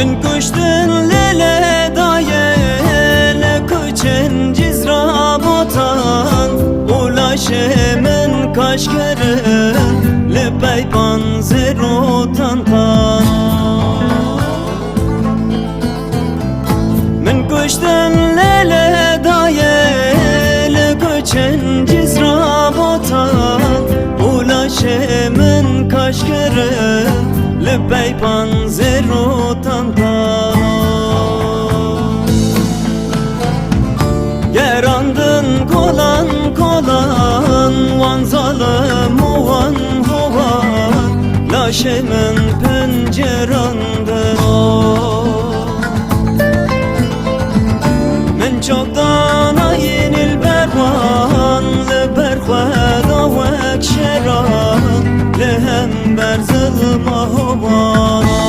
من کشتن لیل دایل کچن جز را بوتان اولاش من کاش کرن لپی پانزه رو تان تان من کشتن لیل دایل کچن جز را بوتان اولاش من کاش کرن لپی پانزه رو تان تان گرandın kolan kolan van zalim van hovan laşemin pencerandın من çoktan ayinil bervan le berxweda vek şeran lehem berzılım ahovan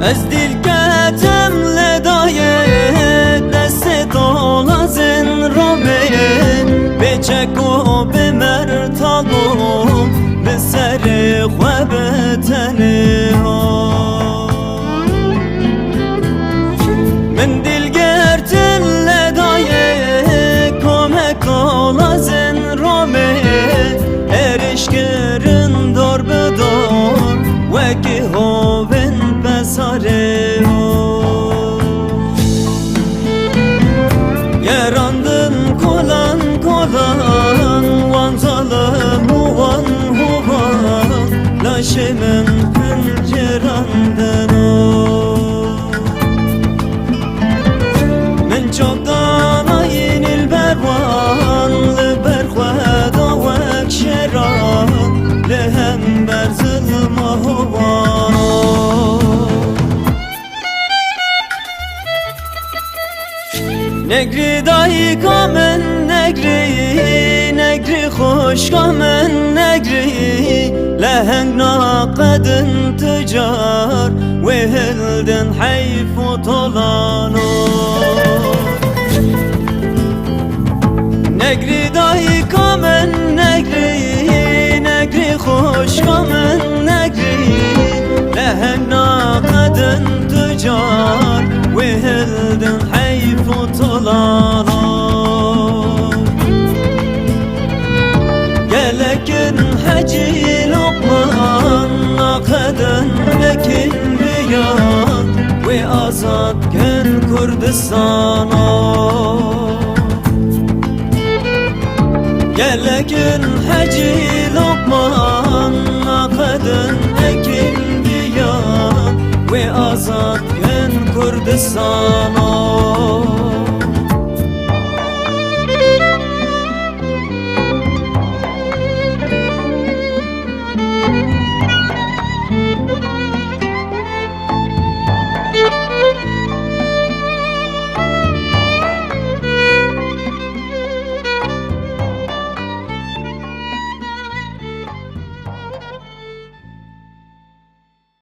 از دل کتم لدایه دست دولازن رو به چک و به مرتبم به سر خواب تنه من دل گرتن لدایه کمک دولازن رو erişkirin dor bedor ve ki hoven besare yarandın kolan kolan van zalim van hovan laşemin pencerandın men çoktan ayinil bervan le berxweda vek şeran lehem berzılım ahovan negri dahi kamen negri خوش kamen negri leheng naqedin tücar ve hildin hayfu tolano negri dahi kamen negri خوش kamen negri leheng naqedin tücar ve hildin hayfu tolano gelekin hacı lokman naqedin lekin biyan ve azad ken Kurdistana gelekin hacı lokman naqedin lekin biyan ve azad ken Kurdistana